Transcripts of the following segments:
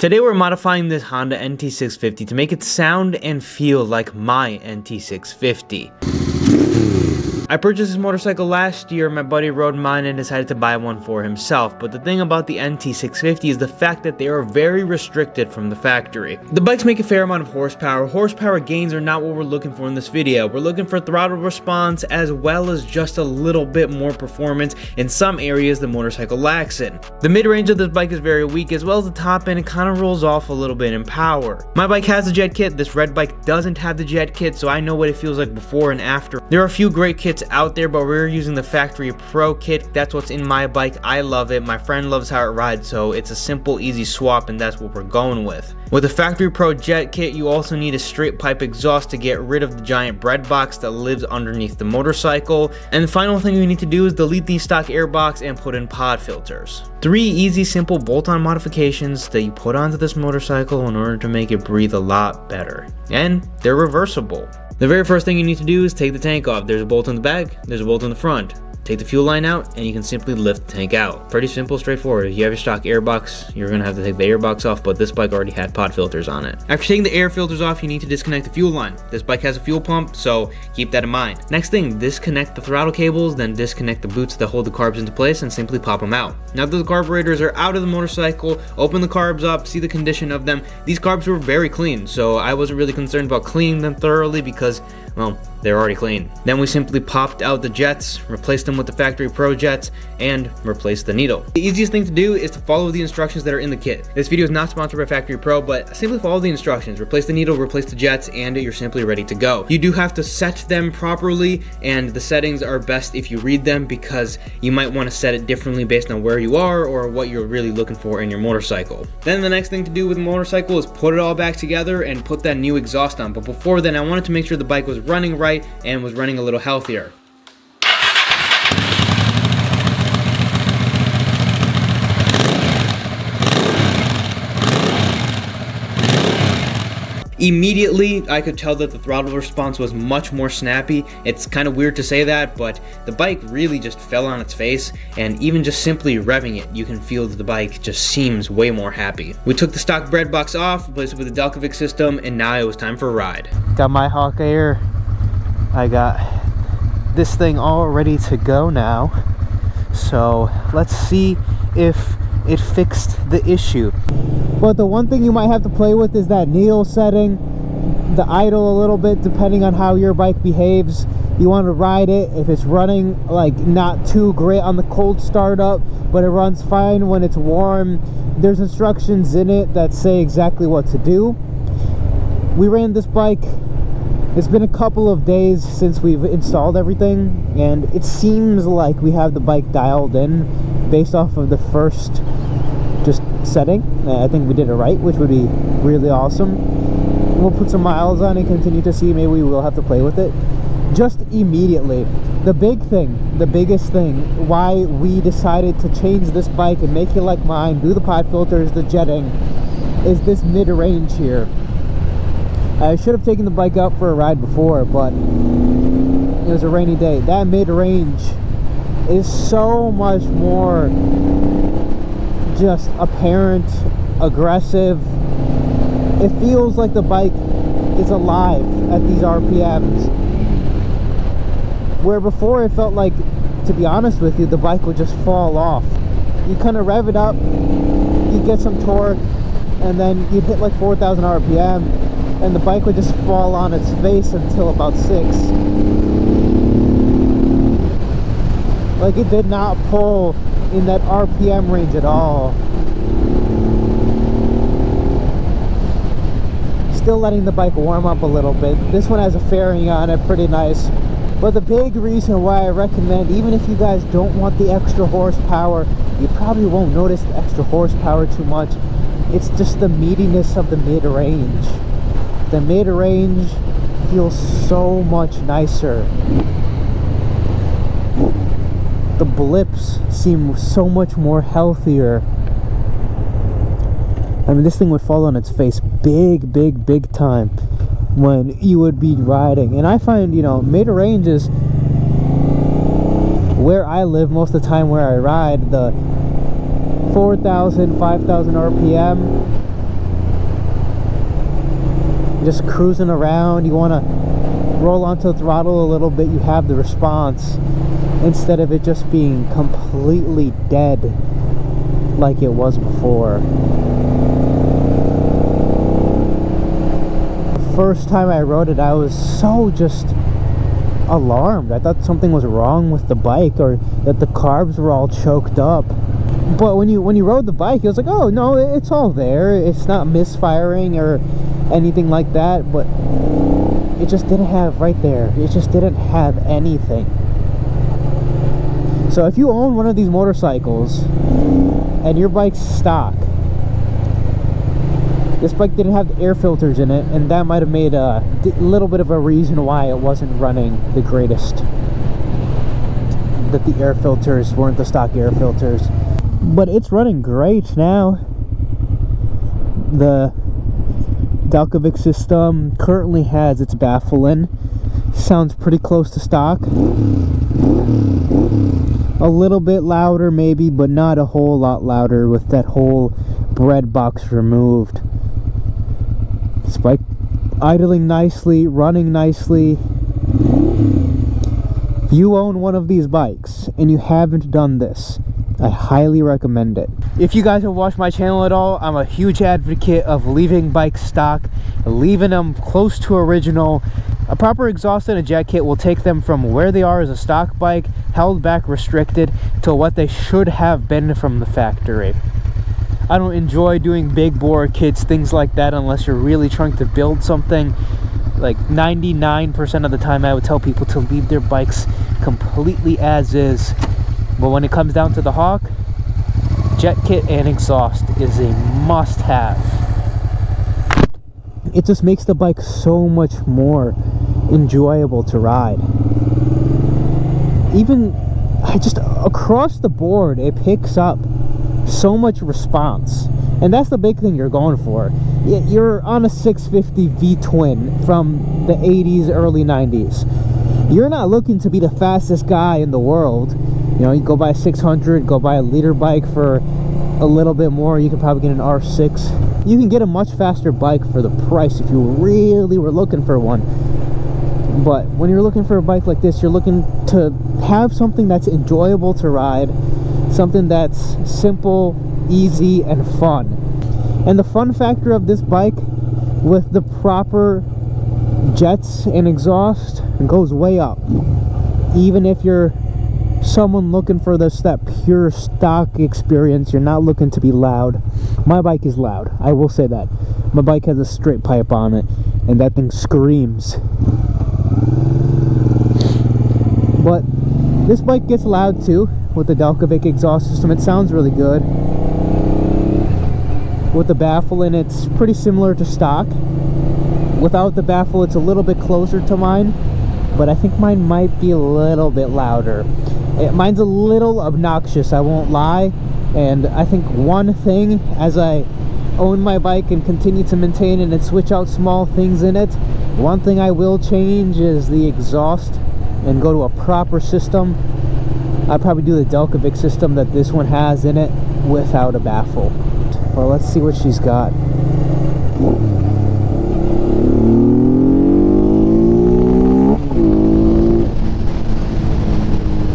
Today we're modifying this Honda NT650 to make it sound and feel like my NT650. I purchased this motorcycle last year. My buddy rode mine and decided to buy one for himself, but the thing about the NT650 is the fact that they are very restricted from the factory. The bikes make a fair amount of horsepower. Horsepower gains are not what we're looking for in this video. We're looking for throttle response as well as just a little bit more performance in some areas the motorcycle lacks in. The mid-range of this bike is very weak, as well as the top end. It kind of rolls off a little bit in power. My bike has the jet kit. This red bike doesn't have the jet kit, so I know what it feels like before and after. There are a few great kits out there, but we're using the factory pro kit. That's what's in my bike. I love it. My friend loves how it rides, so it's a simple, easy swap, and that's what we're going with. With the factory pro jet kit, you also need a straight pipe exhaust to get rid of the giant bread box that lives underneath the motorcycle. And the final thing you need to do is delete the stock air box and put in pod filters. 3 easy, simple bolt-on modifications that you put onto this motorcycle in order to make it breathe a lot better. And they're reversible. The very first thing you need to do is take the tank off. There's a bolt in the back, there's a bolt in the front. Take the fuel line out and you can simply lift the tank out. Pretty simple, straightforward. If you have your stock air box, you're gonna have to take the air box off, but this bike already had pod filters on it. After taking the air filters off, you need to disconnect the fuel line. This bike has a fuel pump, so keep that in mind. Next thing, disconnect the throttle cables, then disconnect the boots that hold the carbs into place and simply pop them out. Now that the carburetors are out of the motorcycle, open the carbs up, see the condition of them. These carbs were very clean, so I wasn't really concerned about cleaning them thoroughly because, well, they're already clean. Then we simply popped out the jets, replaced them with the factory pro jets, and replaced the needle. The easiest thing to do is to follow the instructions that are in the kit. This video is not sponsored by Factory Pro, but simply follow the instructions. Replace the needle, replace the jets, and you're simply ready to go. You do have to set them properly, and the settings are best if you read them because you might want to set it differently based on where you are or what you're really looking for in your motorcycle. Then the next thing to do with the motorcycle is put it all back together and put that new exhaust on. But before then, I wanted to make sure the bike was running right and was running a little healthier. Immediately, I could tell that the throttle response was much more snappy. It's kind of weird to say that, but the bike really just fell on its face, and even just simply revving it, you can feel that the bike just seems way more happy. We took the stock bread box off, replaced it with a Delcovic system, and now it was time for a ride. Got my Hawk Air. I got this thing all ready to go now. So let's see if it fixed the issue. But the one thing you might have to play with is that needle setting, the idle a little bit depending on how your bike behaves. You want to ride it if it's running like not too great on the cold startup, but it runs fine when it's warm. There's instructions in it that say exactly what to do. We ran this bike. It's been a couple of days since we've installed everything, and it seems like we have the bike dialed in based off of the first just setting. I think we did it right, which would be really awesome. We'll put some miles on and continue to see. Maybe we will have to play with it. Just immediately, the biggest thing why we decided to change this bike and make it like mine, do the pod filters, the jetting, is this mid-range here. I should have taken the bike out for a ride before, but it was a rainy day. That mid-range is so much more just apparent, aggressive. It feels like the bike is alive at these RPMs. Where before it felt like, to be honest with you, the bike would just fall off. You kind of rev it up, you get some torque, and then you'd hit like 4,000 RPM. And the bike would just fall on its face until about 6. Like, it did not pull in that RPM range at all. Still letting the bike warm up a little bit. This one has a fairing on it, pretty nice. But the big reason why I recommend, even if you guys don't want the extra horsepower, you probably won't notice the extra horsepower too much. It's just the meatiness of the mid-range. The mid-range feels so much nicer. The blips seem so much more healthier. I mean, this thing would fall on its face big time when you would be riding. And I find, you know, mid-range is where I live most of the time where I ride. The 4,000, 5,000 RPM just cruising around, you want to roll onto the throttle a little bit, you have the response, instead of it just being completely dead like it was before. The first time I rode it, I was so just alarmed. I thought something was wrong with the bike, or that the carbs were all choked up. But when you rode the bike, it was like, oh no, it's all there, it's not misfiring or anything like that. But it just didn't have, right there, it just didn't have anything. So if you own one of these motorcycles and your bike's stock, this bike didn't have the air filters in it, and that might have made a little bit of a reason why it wasn't running the greatest, that the air filters weren't the stock air filters. But it's running great now. The Navscycles system currently has its baffle in. Sounds pretty close to stock. A little bit louder maybe, but not a whole lot louder with that whole bread box removed. This bike idling nicely, running nicely. If you own one of these bikes and you haven't done this, I highly recommend it. If you guys have watched my channel at all, I'm a huge advocate of leaving bikes stock, leaving them close to original. A proper exhaust and a jet kit will take them from where they are as a stock bike, held back, restricted, to what they should have been from the factory. I don't enjoy doing big bore kits, things like that, unless you're really trying to build something. Like 99% of the time I would tell people to leave their bikes completely as is. But when it comes down to the Hawk, jet kit and exhaust is a must-have. It just makes the bike so much more enjoyable to ride. Even just across the board, it picks up so much response, and that's the big thing you're going for. You're on a 650 V-twin from the 80s, early 90s. You're not looking to be the fastest guy in the world. You know, you go buy a 600, go buy a liter bike for a little bit more, you can probably get an R6. You can get a much faster bike for the price if you really were looking for one. But when you're looking for a bike like this, you're looking to have something that's enjoyable to ride, something that's simple, easy, and fun. And the fun factor of this bike, with the proper jets and exhaust, goes way up. Even if you're someone looking for that pure stock experience, you're not looking to be loud. My bike is loud, I will say that. My bike has a straight pipe on it, and that thing screams. But this bike gets loud too with the Navscycles exhaust system. It sounds really good. With the baffle in, it's pretty similar to stock. Without the baffle, it's a little bit closer to mine, but I think mine might be a little bit louder. Mine's a little obnoxious, I won't lie. And I think one thing, as I own my bike and continue to maintain it and switch out small things in it, one thing I will change is the exhaust and go to a proper system. I'd probably do the Navscycles system that this one has in it without a baffle. Well, let's see what she's got.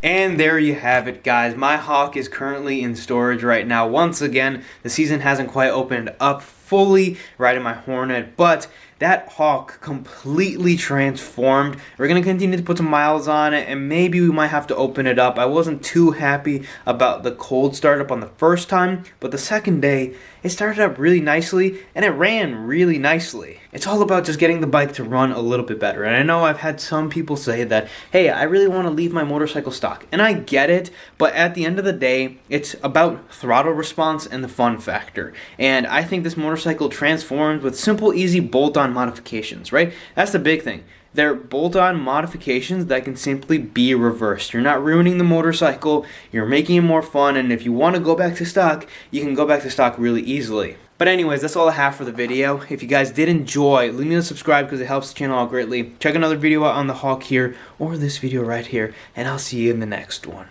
And there you have it, guys. My Hawk is currently in storage right now. Once again, the season hasn't quite opened up fully riding my Hornet, but that Hawk completely transformed. We're going to continue to put some miles on it, and maybe we might have to open it up. I wasn't too happy about the cold startup on the first time, but the second day, it started up really nicely, and it ran really nicely. It's all about just getting the bike to run a little bit better. And I know I've had some people say that, hey, I really want to leave my motorcycle stock. And I get it, but at the end of the day, it's about throttle response and the fun factor. And I think this motorcycle transforms with simple, easy bolt-on modifications, right? That's the big thing. They're bolt-on modifications that can simply be reversed. You're not ruining the motorcycle, you're making it more fun, and if you want to go back to stock, you can go back to stock really easily. But anyways, that's all I have for the video. If you guys did enjoy, leave me a subscribe because it helps the channel out greatly. Check another video out on the Hawk here, or this video right here, and I'll see you in the next one.